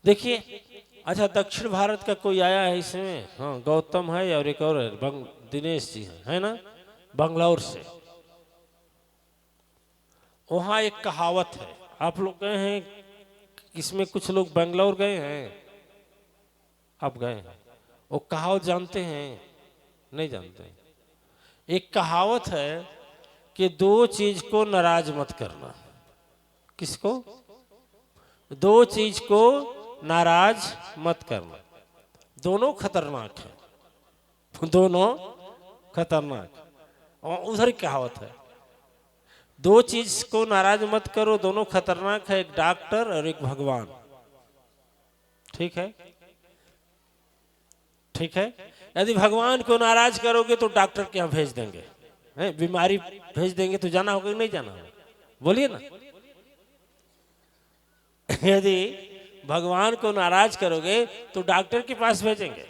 देखिए, अच्छा दक्षिण भारत का कोई आया है इसमें? हाँ, गौतम है और एक और है, दिनेश जी है ना, बंगलौर से। वहाँ एक कहावत है, आप लोग गए हैं इसमें? कुछ लोग बेंगलोर गए हैं, आप गए हैं? वो कहावत जानते हैं? नहीं जानते हैं। एक कहावत है कि दो चीज को नाराज मत करना। किसको? दो चीज को नाराज मत करना, दोनों खतरनाक है, दोनों खतरनाक। और उधर कहावत है, दो चीज को नाराज मत करो, दोनों खतरनाक है, एक डॉक्टर और एक भगवान। ठीक है, ठीक है। यदि भगवान को नाराज करोगे तो डॉक्टर के यहाँ भेज देंगे, बीमारी भेज देंगे, तो जाना होगा कि नहीं जाना होगा? बोलिए ना। यदि भगवान को नाराज करोगे तो डॉक्टर के पास भेजेंगे,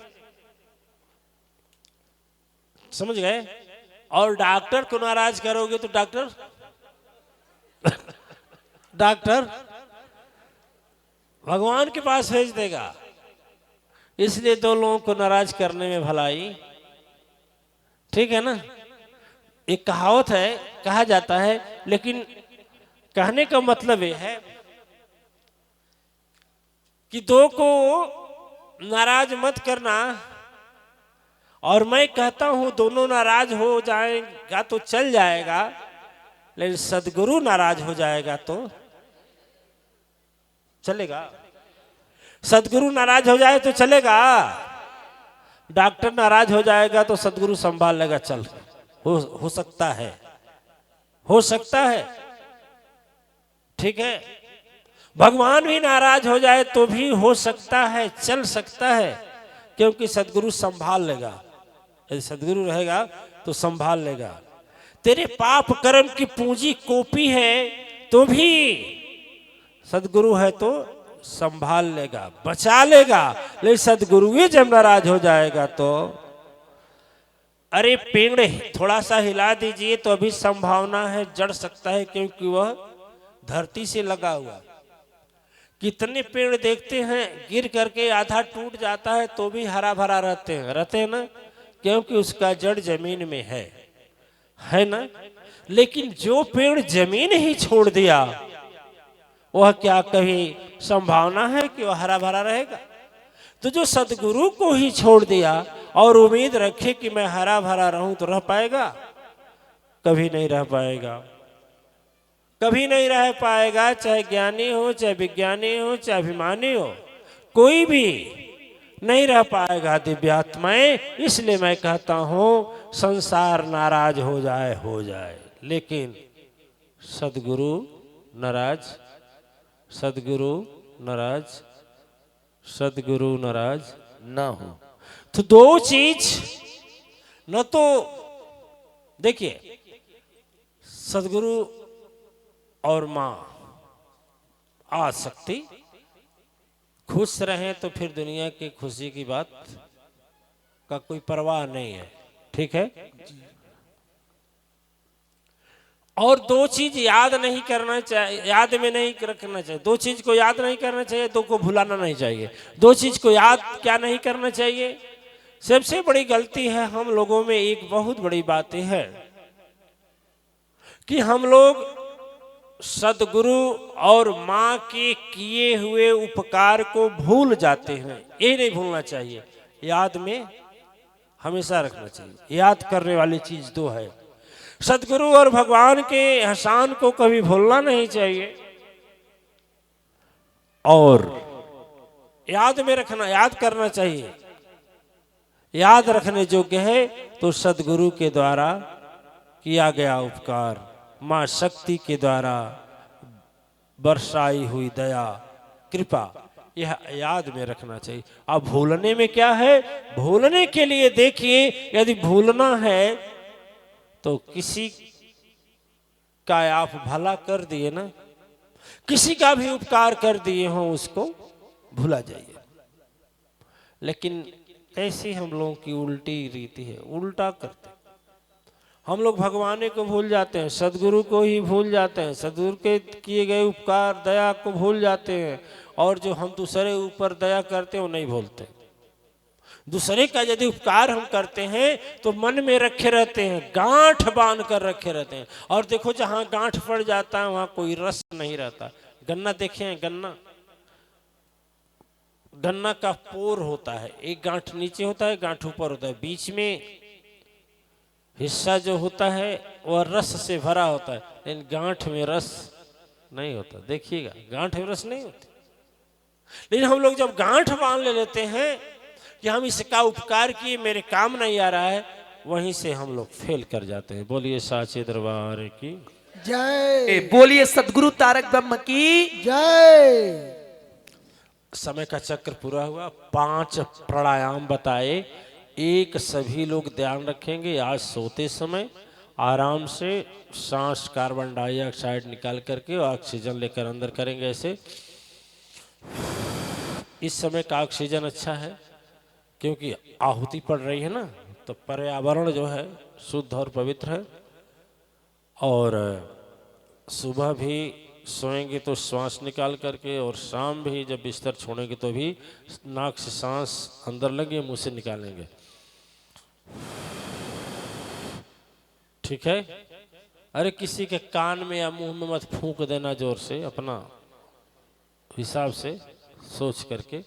समझ गए? और डॉक्टर को नाराज करोगे तो डॉक्टर डॉक्टर भगवान के पास भेज देगा। इसलिए दो लोगों को नाराज करने में भलाई, ठीक है ना। एक कहावत है, कहा जाता है, लेकिन कहने का मतलब यह है कि दो को नाराज मत करना। और मैं कहता हूं दोनों नाराज हो जाएगा तो चल जाएगा, लेकिन सदगुरु नाराज हो जाएगा तो चलेगा? सदगुरु नाराज हो जाए तो चलेगा? डॉक्टर नाराज हो जाएगा तो सदगुरु संभाल लेगा, चल हो सकता है, हो सकता है, ठीक है। भगवान भी नाराज हो जाए तो भी हो सकता है, चल सकता है, क्योंकि सदगुरु संभाल लेगा। यदि सदगुरु रहेगा तो संभाल लेगा। तेरे पाप कर्म की पूंजी कॉपी है तो भी सदगुरु है तो संभाल लेगा, बचा लेगा। लेकिन सदगुरु ही जब नाराज हो जाएगा तो, अरे पेड़ थोड़ा सा हिला दीजिए तो अभी संभावना है जड़ सकता है, क्योंकि वह धरती से लगा हुआ। कितने पेड़ देखते हैं गिर करके आधा टूट जाता है तो भी हरा भरा रहते हैं ना, क्योंकि उसका जड़ जमीन में है ना। लेकिन जो पेड़ जमीन ही छोड़ दिया, वह क्या कभी संभावना है कि वह हरा भरा रहेगा? तो जो सदगुरु को ही छोड़ दिया और उम्मीद रखे कि मैं हरा भरा रहूं, तो रह पाएगा? कभी नहीं रह पाएगा, कभी नहीं रह पाएगा। चाहे ज्ञानी हो, चाहे विज्ञानी हो, चाहे अभिमानी हो, कोई भी नहीं रह पाएगा दिव्यात्माएं। इसलिए मैं कहता हूं संसार नाराज हो जाए, लेकिन सदगुरु नाराज, सदगुरु नाराज, सदगुरु नाराज ना हो। तो दो चीज, न तो देखिए सदगुरु और मां आसक्ति, खुश रहें तो फिर दुनिया की खुशी की बात का कोई परवाह नहीं है, ठीक है। और दो चीज याद नहीं करना चाहिए, याद में नहीं रखना चाहिए। दो चीज को याद नहीं करना चाहिए, दो को भुलाना नहीं चाहिए। दो चीज को याद क्या नहीं करना चाहिए? सबसे बड़ी गलती है हम लोगों में, एक बहुत बड़ी बात है कि हम लोग सदगुरु और माँ के किए हुए उपकार को भूल जाते हैं। ये नहीं भूलना चाहिए, याद में हमेशा रखना चाहिए। याद करने वाली चीज दो है, सदगुरु और भगवान के एहसान को कभी भूलना नहीं चाहिए, और याद में रखना, याद करना चाहिए। याद रखने योग्य है तो सदगुरु के द्वारा किया गया उपकार, मां शक्ति के द्वारा बरसाई हुई दया कृपा, यह याद में रखना चाहिए। अब भूलने में क्या है? भूलने के लिए देखिए, यदि भूलना है तो किसी का आप भला कर दिए ना, किसी का भी उपकार कर दिए हो, उसको भूला जाइए। लेकिन ऐसी हम लोगों की उल्टी रीति है, उल्टा करते। हम लोग भगवान को भूल जाते हैं, सदगुरु को ही भूल जाते हैं, सदगुरु के किए गए उपकार दया को भूल जाते हैं, और जो हम दूसरे ऊपर दया करते हैं वो नहीं भूलते। दूसरे का यदि उपकार हम करते हैं तो मन में रखे रहते हैं, गांठ बांध कर रखे रहते हैं। और देखो जहां गांठ पड़ जाता है वहां कोई रस नहीं रहता। गन्ना देखे हैं, गन्ना का पोर होता है, एक गांठ नीचे होता है, गांठ ऊपर होता है, बीच में हिस्सा जो होता है वह रस से भरा होता है, लेकिन गांठ में रस नहीं होता। देखिएगा, गांठ में रस नहीं होती। लेकिन हम लोग जब गांठ बांध ले लेते हैं कि हम इसका उपकार किए, मेरे काम नहीं आ रहा है, वहीं से हम लोग फेल कर जाते हैं। बोलिए साचे दरबार की जय, बोलिए सदगुरु तारक ब्रह्म की जय। समय का चक्र पूरा हुआ। 5 प्राणायाम बताए। एक सभी लोग ध्यान रखेंगे, आज सोते समय आराम से सांस कार्बन डाइऑक्साइड निकाल करके ऑक्सीजन लेकर अंदर करेंगे ऐसे। इस समय का ऑक्सीजन अच्छा है क्योंकि आहुति पड़ रही है ना, तो पर्यावरण जो है शुद्ध और पवित्र है। और सुबह भी सोएंगे तो श्वास निकाल करके, और शाम भी जब बिस्तर छोड़ेंगे तो भी नाक से सांस अंदर लगे, मुंह से निकालेंगे। ठीक है? अरे किसी के कान में या मुंह में मत फूंक देना जोर से, अपना हिसाब से सोच करके।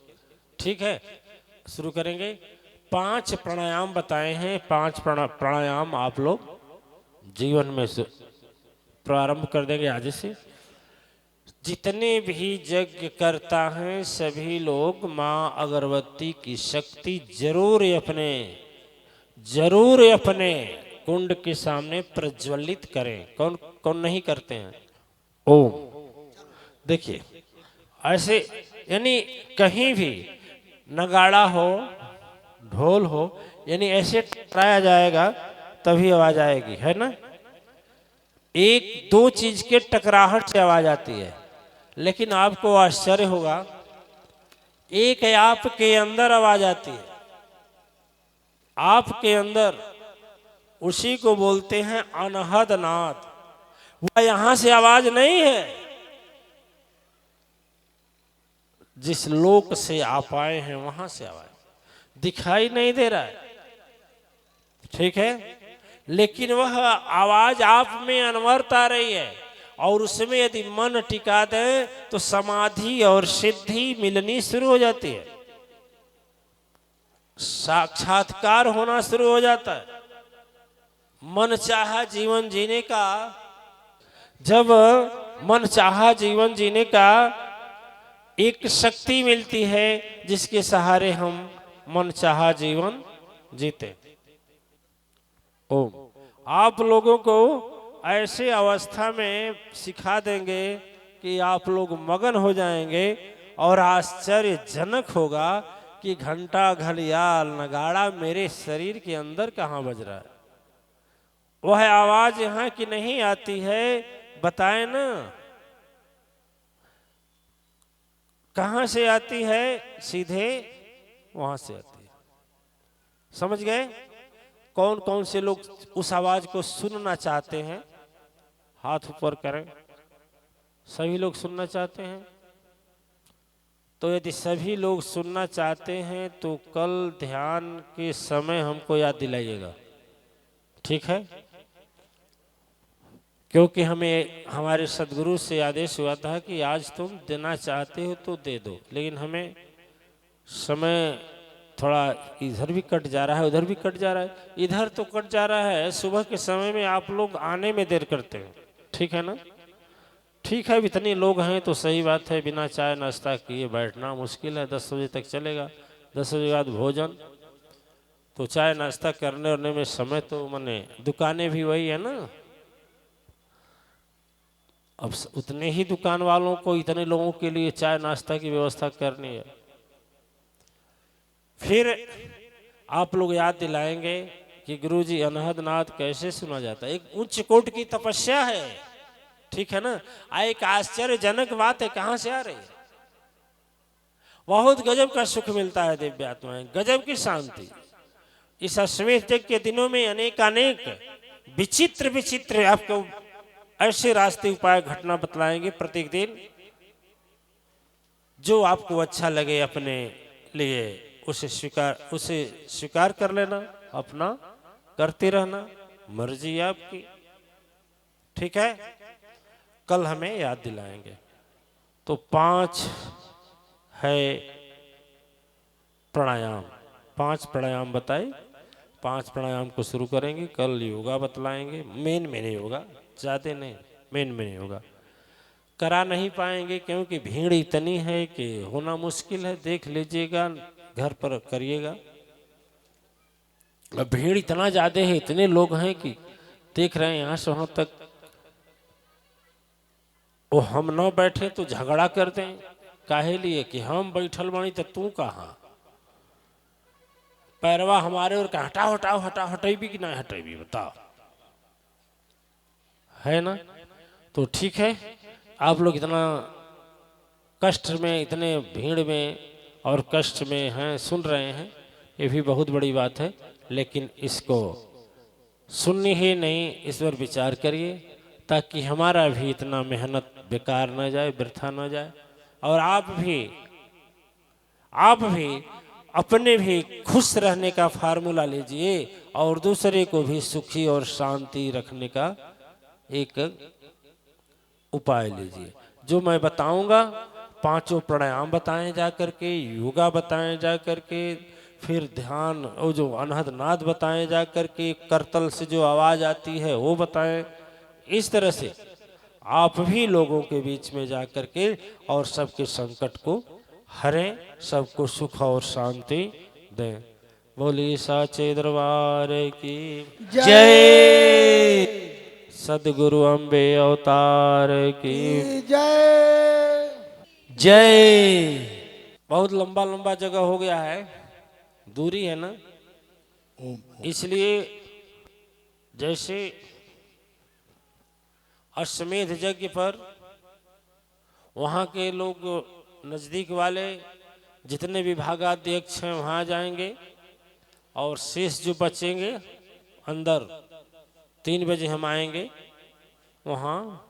ठीक है, शुरू करेंगे। 5 प्राणायाम बताए हैं। 5 प्राणायाम आप लोग जीवन में से प्रारंभ कर देंगे आज से। जितने भी यज्ञ करता हैं सभी लोग माँ अगरबत्ती की शक्ति जरूर अपने कुंड के सामने प्रज्वलित करें। कौन कौन नहीं करते हैं? ओम। देखिए ऐसे, यानी कहीं भी नगाड़ा हो, ढोल हो, यानी ऐसे टकराया जाएगा तभी आवाज आएगी, है ना? 1-2 चीज के टकराहट से आवाज आती है। लेकिन आपको आश्चर्य होगा, एक आपके अंदर आवाज आती है, आपके अंदर, उसी को बोलते हैं अनहद नाद। वह यहां से आवाज नहीं है, जिस लोक से आप आए हैं वहां से आवाज दिखाई नहीं दे रहा है। ठीक है, लेकिन वह आवाज आप में अनवरत आ रही है, और उसमें यदि मन टिका दे तो समाधि और सिद्धि मिलनी शुरू हो जाती है, साक्षात्कार होना शुरू हो जाता है। मन चाहा जीवन जीने का, जब मन चाहा जीवन जीने का एक शक्ति मिलती है जिसके सहारे हम मन चाहा जीवन जीते। ओम। आप लोगों को ऐसे अवस्था में सिखा देंगे कि आप लोग मगन हो जाएंगे, और आश्चर्यजनक होगा कि घंटा, घड़ियाल, नगाड़ा मेरे शरीर के अंदर कहाँ बज रहा है। वह आवाज यहाँ की नहीं आती है, बताए ना कहां से आती है? सीधे वहां से आती है। समझ गए? कौन कौन से लोग उस आवाज को सुनना चाहते हैं? हाथ ऊपर करें। सभी लोग सुनना चाहते हैं? तो यदि सभी लोग सुनना चाहते हैं तो कल ध्यान के समय हमको याद दिलाइएगा, ठीक है? क्योंकि हमें हमारे सदगुरु से आदेश हुआ था कि आज तुम देना चाहते हो तो दे दो, लेकिन हमें समय थोड़ा इधर भी कट जा रहा है, उधर भी कट जा रहा है। इधर तो कट जा रहा है, सुबह के समय में आप लोग आने में देर करते हैं, ठीक है ना? ठीक है, इतने लोग हैं तो सही बात है, बिना चाय नाश्ता किए बैठना मुश्किल है। 10 बजे तक चलेगा, 10 बजे बाद भोजन, तो चाय नाश्ता करने में समय तो मने दुकानें भी वही है ना। अब उतने ही दुकान वालों को इतने लोगों के लिए चाय नाश्ता की व्यवस्था करनी है। फिर आप लोग याद दिलाएंगे कि गुरुजी अनहद नाद कैसे सुना जाता है। एक उच्च कोट की तपस्या है, ठीक है ना? एक आश्चर्यजनक बात है, कहां से आ रही है? बहुत गजब का सुख मिलता है दिव्यात्माएं, गजब की शांति। इस अश्वेत यज्ञ के दिनों में अनेक विचित्र विचित्र आपको ऐसे रास्ते उपाय घटना बतलाएंगे प्रत्येक दिन, जो आपको अच्छा लगे अपने लिए उसे स्वीकार कर लेना, अपना करते रहना, मर्जी आपकी। ठीक है, कल हमें याद दिलाएंगे। तो 5 है प्राणायाम, 5 प्राणायाम बताए, 5 प्राणायाम को शुरू करेंगे। कल योगा बतलाएंगे, मेन योगा, ज़्यादा नहीं, मेन योगा करा नहीं पाएंगे क्योंकि भीड़ इतनी है कि होना मुश्किल है। देख लीजिएगा, घर पर करिएगा। अब भीड़ इतना ज़्यादा है, इतने लोग हैं कि देख रहे हैं यहाँ से वहाँ तक। वो हम न बैठे तो झगड़ा कर दें, काहे लिए कि हम बैठल बानी तो तू कहाँ, पैरवा हमारे और का हटाओ हटाओ हटाओ, हटेबी कि ना हटेबी बताओ, है ना। तो ठीक है, आप लोग इतना कष्ट में, इतने भीड़ में और कष्ट में हैं, सुन रहे हैं, ये भी बहुत बड़ी बात है। लेकिन इसको सुननी ही नहीं, इस पर विचार करिए ताकि हमारा भी इतना मेहनत बेकार न जाए, वृथा न जाए। और आप भी अपने भी खुश रहने का फार्मूला लीजिए और दूसरे को भी सुखी और शांति रखने का एक उपाय लीजिए। जो मैं बताऊंगा, 5 प्राणायाम बताएं जा करके, योगा बताएं जा करके, फिर ध्यान, वो जो अनहद नाद बताएं जा करके, करतल से जो आवाज आती है वो बताएं। इस तरह से आप भी लोगों के बीच में जा करके और सबके संकट को हरें, सबको सुख और शांति दें। बोलिए साचे दरबार की जय, सदगुरु अम्बे अवतार की जय। जय। बहुत लंबा लंबा जगह हो गया है, दूरी है ना, इसलिए जैसे अश्वमेध यज्ञ पर वहाँ के लोग नज़दीक वाले जितने विभागाध्यक्ष हैं वहाँ जाएंगे और शेष जो बचेंगे अंदर 3 बजे हम आएंगे, वहाँ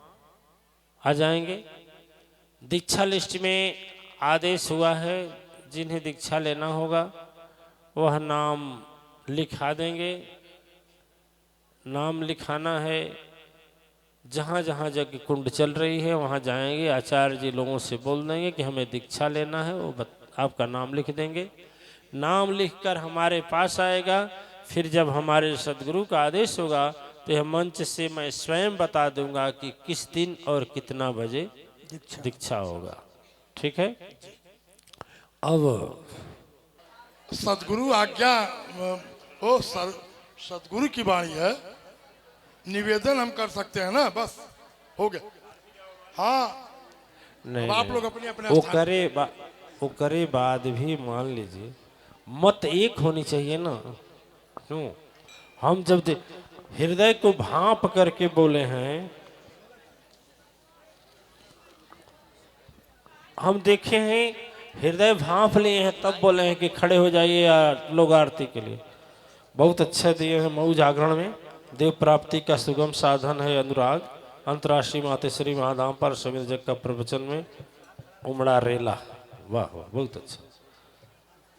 आ जाएंगे। दीक्षा लिस्ट में आदेश हुआ है, जिन्हें दीक्षा लेना होगा वह नाम लिखा देंगे। नाम लिखाना है, जहाँ जहाँ यज्ञ कुंड चल रही है वहाँ जाएंगे, आचार्य जी लोगों से बोल देंगे कि हमें दीक्षा लेना है, वो आपका नाम लिख देंगे। नाम लिखकर हमारे पास आएगा। फिर जब हमारे सदगुरु का आदेश होगा तो यह मंच से मैं स्वयं बता दूंगा कि किस दिन और कितना बजे दीक्षा होगा। ठीक है। अब सदगुरु आज्ञा, ओ सदगुरु की वाणी है, निवेदन हम कर सकते हैं ना, बस हो गया। हाँ नहीं, आप लोग अपने अपने वो करे बाद भी मान लीजिए मत एक होनी चाहिए ना। क्यों? हम जब हृदय को भांप करके बोले हैं, हम देखे हैं हृदय भांप लिए हैं तब बोले हैं कि खड़े हो जाइए या लोग आरती के लिए। बहुत अच्छा दिए हैं। मऊ जागरण में देव प्राप्ति का सुगम साधन है अनुराग, अंतर्राष्ट्रीय मातेश्वरी महाधाम पर समित जग का प्रवचन में उमड़ा रेला। वाह वाह, बहुत अच्छा।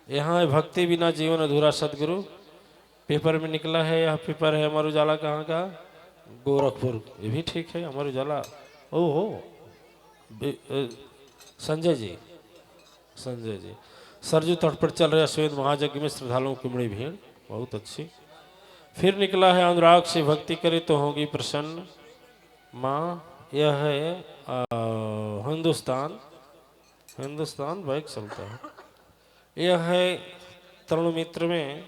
यहाँ भक्ति बिना जीवन अधूरा, सदगुरु पेपर में निकला है। यह पेपर है अमर उजाला, कहाँ का? गोरखपुर। ये भी ठीक है, अमर उजाला। ओहो, संजय जी सरजू तट पर चल रहे अश्वेत महायज्ञ में श्रद्धालुओं की बड़ी भीड़, बहुत अच्छी। फिर निकला है अनुराग से भक्ति करे तो होगी प्रसन्न माँ। यह है हिंदुस्तान बाइक चलता है। यह है तरुण मित्र में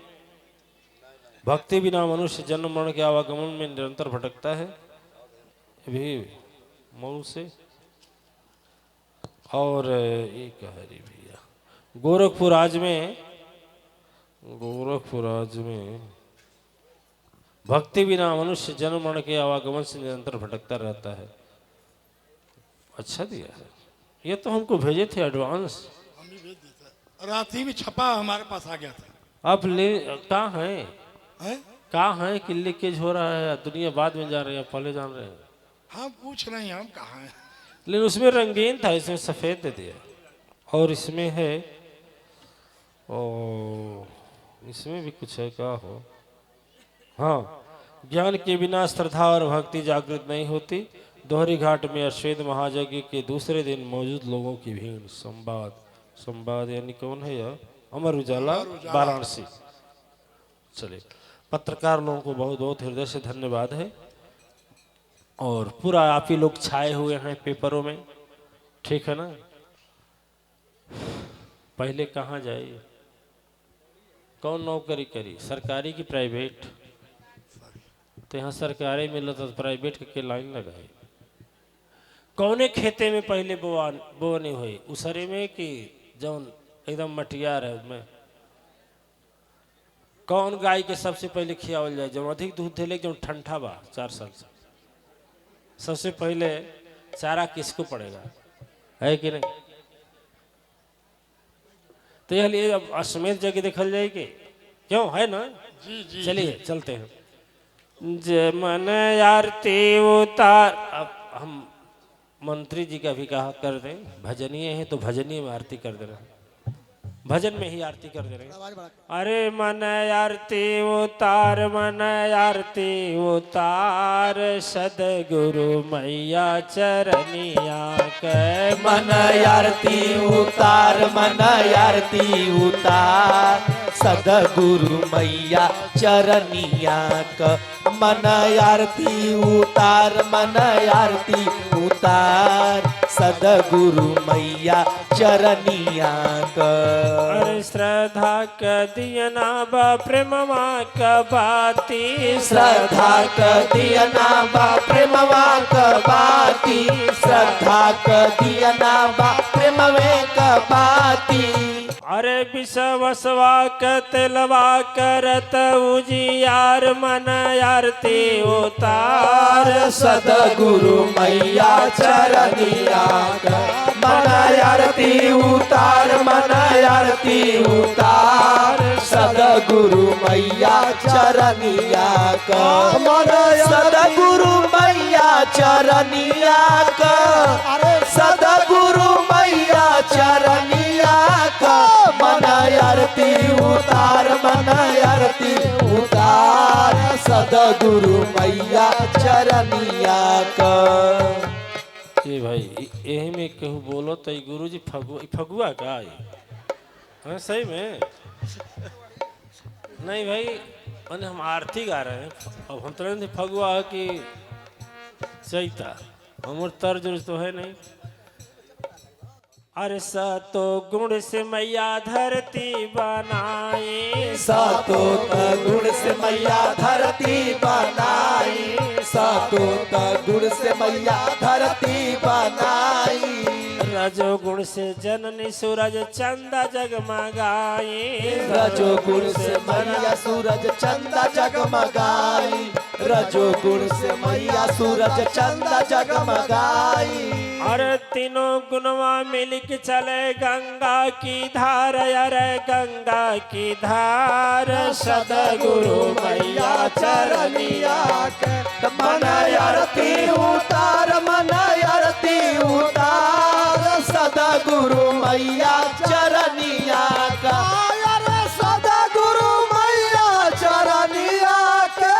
भक्ति बिना मनुष्य जन्म मरण के आवागमन में निरंतर भटकता है, भी मऊ से। और ये क्या है रे भैया, गोरखपुर आज में भक्ति बिना मनुष्य जन्म मरण के आवागमन से निरंतर भटकता रहता है। अच्छा दिया है, ये तो हमको भेजे थे एडवांस, हम भी भेज देते। रात ही में छपा हमारे पास आ गया था। अब ले कहाँ है, हैं? कहाँ है कि लीकेज हो रहा है? दुनिया बाद में जा रही है, पहले जान रहे हैं। हम पूछ रहे हैं हम कहाँ हैं। लेकिन उसमें रंगीन था, इसमें सफेद दे दिया। और इसमें है, ओ इसमें भी कुछ है, क्या हो। हाँ, ज्ञान के बिना श्रद्धा और भक्ति जागृत नहीं होती। दोहरी घाट में अश्वेत महायज्ञ के दूसरे दिन मौजूद लोगों की भीड़। संवाद, संवाद यानी कौन है यह? अमर उजाला, वाराणसी। चलिए, पत्रकार लोगों को बहुत बहुत हृदय से धन्यवाद है। और पूरा आप ही लोग छाए हुए हैं पेपरों में, ठीक है ना। पहले कहाँ जाए, कौन नौकरी करी, सरकारी की प्राइवेट? तो यहाँ सरकारी मिला तो प्राइवेट के लाइन लगाए। कौने खेते में पहले बोवनी हुई, उसरे में कि जौन एकदम मटियार है उसमें? कौन गाय के सबसे पहले खियावल जाए, जो अधिक दूध दे, जो ठंडा बा 4 साल से? सबसे पहले चारा किसको पड़ेगा, है कि नहीं? तो यह लिए अब अश्वमेध जगह देखल जाएगी, क्यों है ना? जी जी। चलिए चलते हैं। जय मन आरती उतार। अब हम मंत्री जी का भी कहा कर दें, भजनीय है तो भजनीय में आरती कर दे रहे हैं, भजन में ही आरती कर दे रहे हैं। अरे मन आरती उतार, मन आरती उतार, सदगुरु मैया चरनिया के। मन आरती उतार, मन आरती उतार, सदगुरु मैया चरनिया क। मन आरती उतार, मन आरती उतार, सदगुरु मैया चरनिया क। अरे श्रद्धा क दियना बा प्रेमवा क बाती, श्रद्धा क दियना बा प्रेमवा क बाती, श्रद्धा क दियना बा प्रेमवे क बाती। अरे विषवसवा क तेलवा करत उजियार, मन आरती उतार, सदगुरु मैया चरनिया क। मन आरती उतार, मन आरती उतार, सदगुरु मैया चरनिया क। मन सदगुरु मैया चरनिया क, सदगुरु मैया चरनिया क। मन आरती उतार, मन आरती उतार, सदगुरु मैया चरनिया क। ये भाई यही में कहूँ बोलो तो गुरु जी फगुआ का हाँ सही में नहीं भाई, मैंने हम आरती गा रहे हैं। अब हम तुरंत फगुआ कि चैता, हमर तर्ज तो है नहीं। अरे सातो गुण से मैया धरती बनाई, सातो गुण से मैया धरती बनाई, सातो गुण से मैया धरती बनाई। रजो गुण से जननी सूरज चंदा जगमगाई, रजो गुण से मैया सूरज चंदा जगमगाई, रजो गुण से मैया सूरज चंदा जगमगाई। अरे तीनों गुणवा मिल के चले गंगा की धार, अरे गंगा की धार, सदगुरु मैया चरनिया के। मन आरती उतार, मन आरती उतार, सदगुरु मैया चरनिया का। सदगुरु मैया चरनिया के,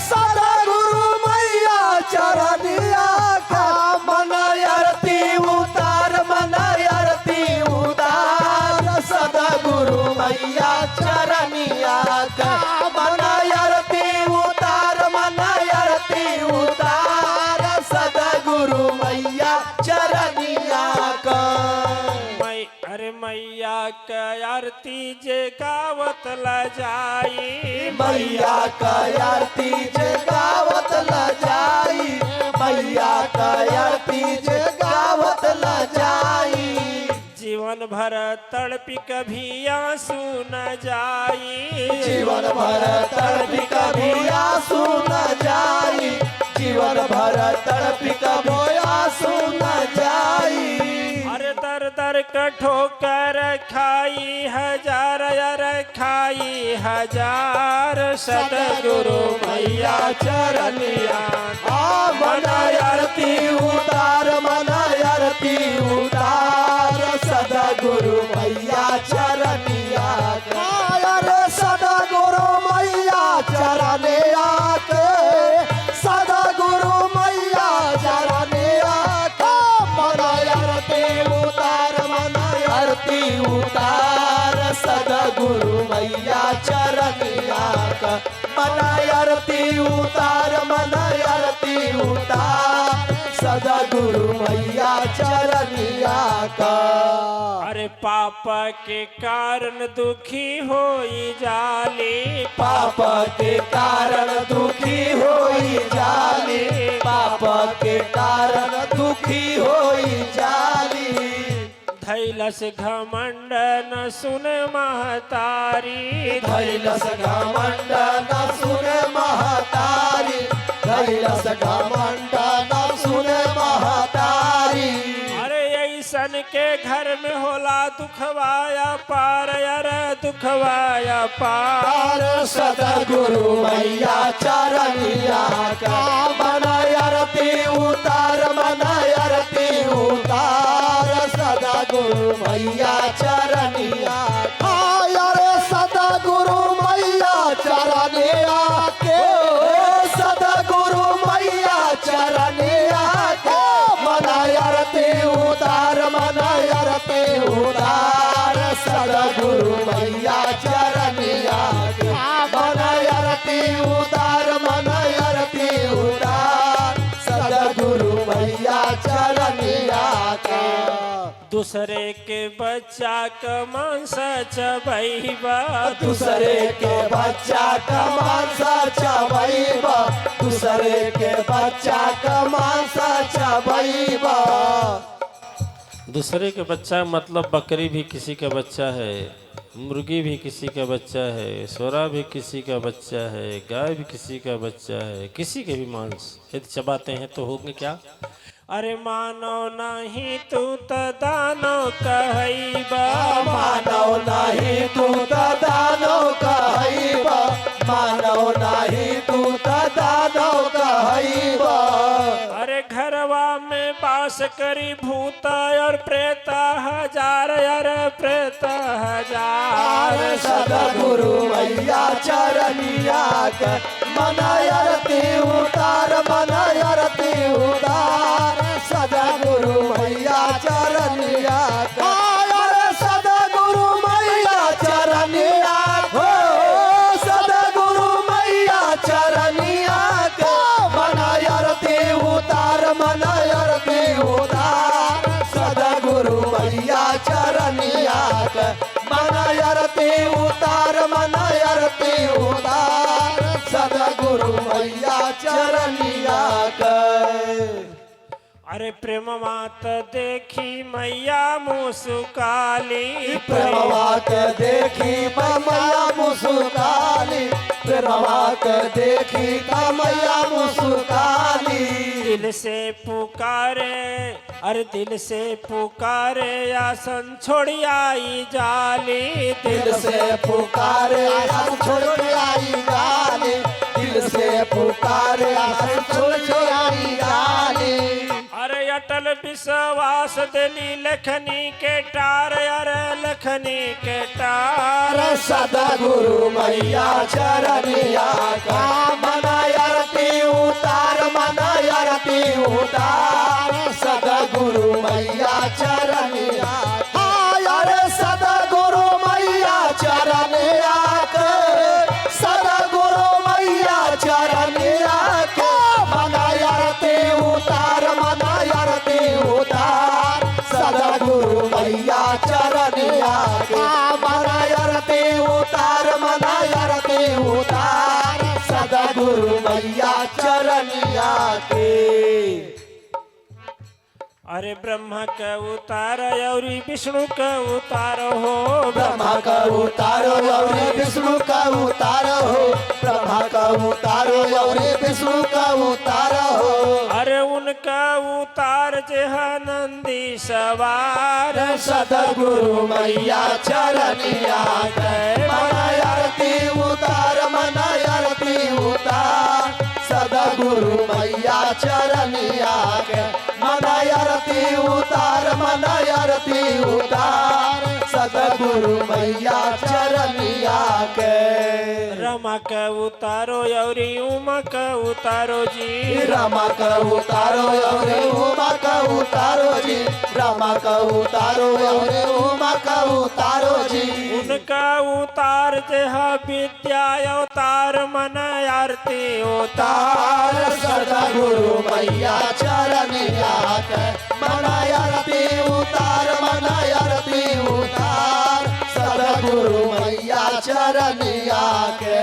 सदगुरु मैया चरनिया का। मन आरती उतार, मन आरती उतार, सदगुरु मैया चरनिया का। मन आरती उतार, मन आरती उतार, सदगुरु मैया चरनिया का। अरे मैया का आरती जे गावत ल जाई, मैया का आरती जे गावत ल जाई, मैया का आरती जे गावत ल जाई। जीवन भर तड़पी कभी आंसू न जाई, जीवन भर तड़पी कभी आंसू न जाई, जीवन भर तड़पी कभी आंसू न जाई। अरे दर दर का ठोकर खाई हजार यार खाई हजार सतगुरु मैया चरनिया मन आरती उतार मन आरती उतार सदगुरु मैया चरनिया अरे सदगुरु मैया चरनिया के सदगुरु मैया चरनिया का मन आरती उतार सदगुरु मैया चरनिया का मन आरती उतार सदगुरु मैया चरनिया का। अरे पाप के कारण दुखी होई जाली पाप के कारण दुखी होई जाली पाप के कारण दुखी होई जाली धैलस घमंड न सुन महतारी धैलस घमंड न सुन महतारी धैलस घमंड न सुन महतारी अरे ऐसन के घर में होला दुखवाया पार यार दुखवाया पार सदगुरु मैया चरनिया का मन आरती उतार सदगुरु मैया चरनिया अरे सदगुरु मैया चरनिया के सदगुरु मैया चरनिया के मन आरती उतार सदगुरु मैया चरनिया के मन आरती उतार सदगुरु मैया चरनिया का। दूसरे के बच्चा का मांस चबैबा दूसरे के बच्चा का मांस चबैबा दूसरे के बच्चा का मांस चबैबा दूसरे के बच्चा मतलब बकरी भी किसी का बच्चा है मुर्गी भी किसी का बच्चा है सोरा भी किसी का बच्चा है गाय भी किसी का बच्चा है किसी के भी मांस यदि चबाते हैं तो होंगे क्या। अरे मानो नहीं तू तो दानो कहैबा मानो नहीं तू तो दानो कहैबा मानो नहीं तू तो दानो कहैबा अरे घरवा में बास करी भूत और प्रेत हजार यार प्रेत हजार सदगुरु मैया चरनिया के मन आरती उतार सदगुरु मैया चरनिया का अरे सदगुरु मैया चरनिया हो सदगुरु मैया चरनिया का मन आरती उतार सदगुरु मैया चरनिया का मन आरती उतार सदगुरु मैया चरनिया का। अरे प्रेम मात देखी मैया मुस्काली प्रेमवा के देखी मैया मुस्काली प्रेमवा के देखी मैया मुस्काली दिल से पुकारे अरे दिल से पुकारे आसन छोड़ी आई जाली दिल से पुकारे आसन छोड़ी आई जाली दिल से पुकारे आसन छोड़ी आई जाली अरे अटल विश्वास दिली लखनी के टार अरे लखनी के टार सदगुरु मैया चरनिया का मन आरती उतार सदगुरु मैया चरनिया अरे सदगुरु मैया चरनिया के सदगुरु मैया चरनिया के मन आरती उतार सदगुरु मैया चरनिया के मन आरती उतार सदगुरु मैया चरनिया के। अरे ब्रह्मा का उतार और विष्णु का उतार हो, ब्रह्मा का उतारो और विष्णु का उतारो हो, ब्रह्मा का उतारो और विष्णु का उतारो हो। अरे उनका उतार जेह नंदी सवार, सदगुरु मैया चरनिया के मना आरती उतार, मना आरती उतार, सदगुरु मैया चरनिया के मना आरती उतार, मना आरती उतार, सदगुरु मैया चरनिया के। रमा का उतारो और उमा का उतारो जी, रमा का उतारो और उमा का उतारो जी, रमा का उतारो और उमा का उतारो जी। उनका उतार जेह विद्या अवतार मन आरती उतार, सदगुरु मैया चरनिया के मना आरती उतार, मना आरती उतार, सदगुरु मैया चरनिया के।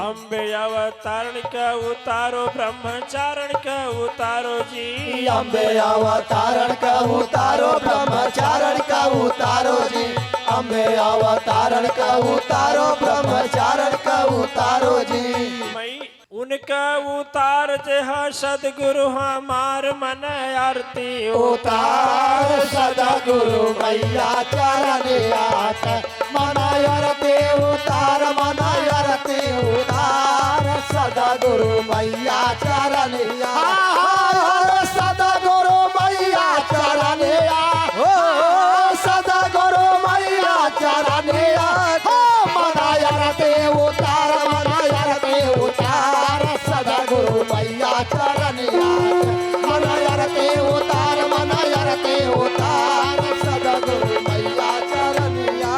अम्बे अवतारण का उतारो ब्रह्मचारण का उतारो जी, अम्बे अवतारण का उतारो ब्रह्मचारण का उतारो जी, अम्बे अवतारण का उतारो ब्रह्मचारण का उतारो जी। मई उनका उतार जेह सदगुरु हमार मन आरती उतार, सदगुरु मैया चरनिया के मना आरती उतार, मना आरती उतार, सदगुरु मैया चरनिया, सदगुरु मैया चरनिया, सदगुरु मैया चरनिया, मना आरती उतार, मना आरती उतार, सदगुरु मैया चरनिया, मना आरती उतार, मना आरती उतार, सदगुरु मैया चरनिया।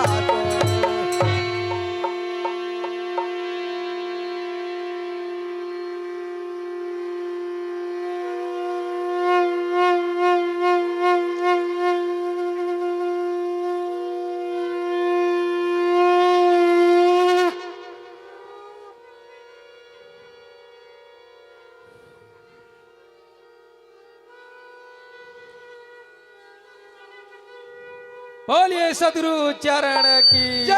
बोलिए सदगुरु चरण की जय,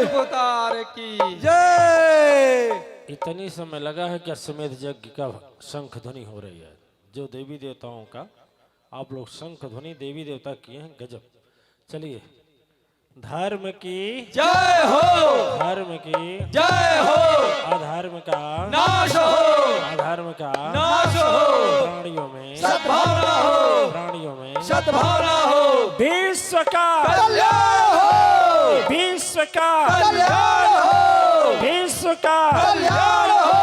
अवतार की जय। इतनी समय लगा है कि अश्वमेध यज्ञ का शंख ध्वनि हो रही है। जो देवी देवताओं का आप लोग शंख ध्वनि देवी देवता किए हैं, गजब। चलिए, धर्म की जय हो, धर्म की जय हो, अधर्म का नाश हो, अधर्म का नाश हो, प्राणियों में सद्भावना हो, प्राणियों में सद्भावना हो, विश्व का कल्याण हो, विश्व का कल्याण हो, विश्व का कल्याण हो।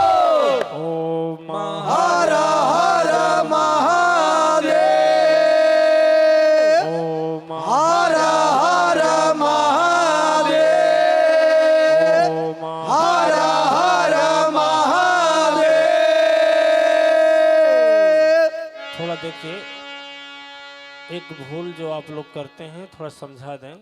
ओम हर हर महादेव, ओम हर हर महादेव, ओम हर हर महादेव। थोड़ा देखिए, एक भूल जो आप लोग करते हैं, थोड़ा समझा दें।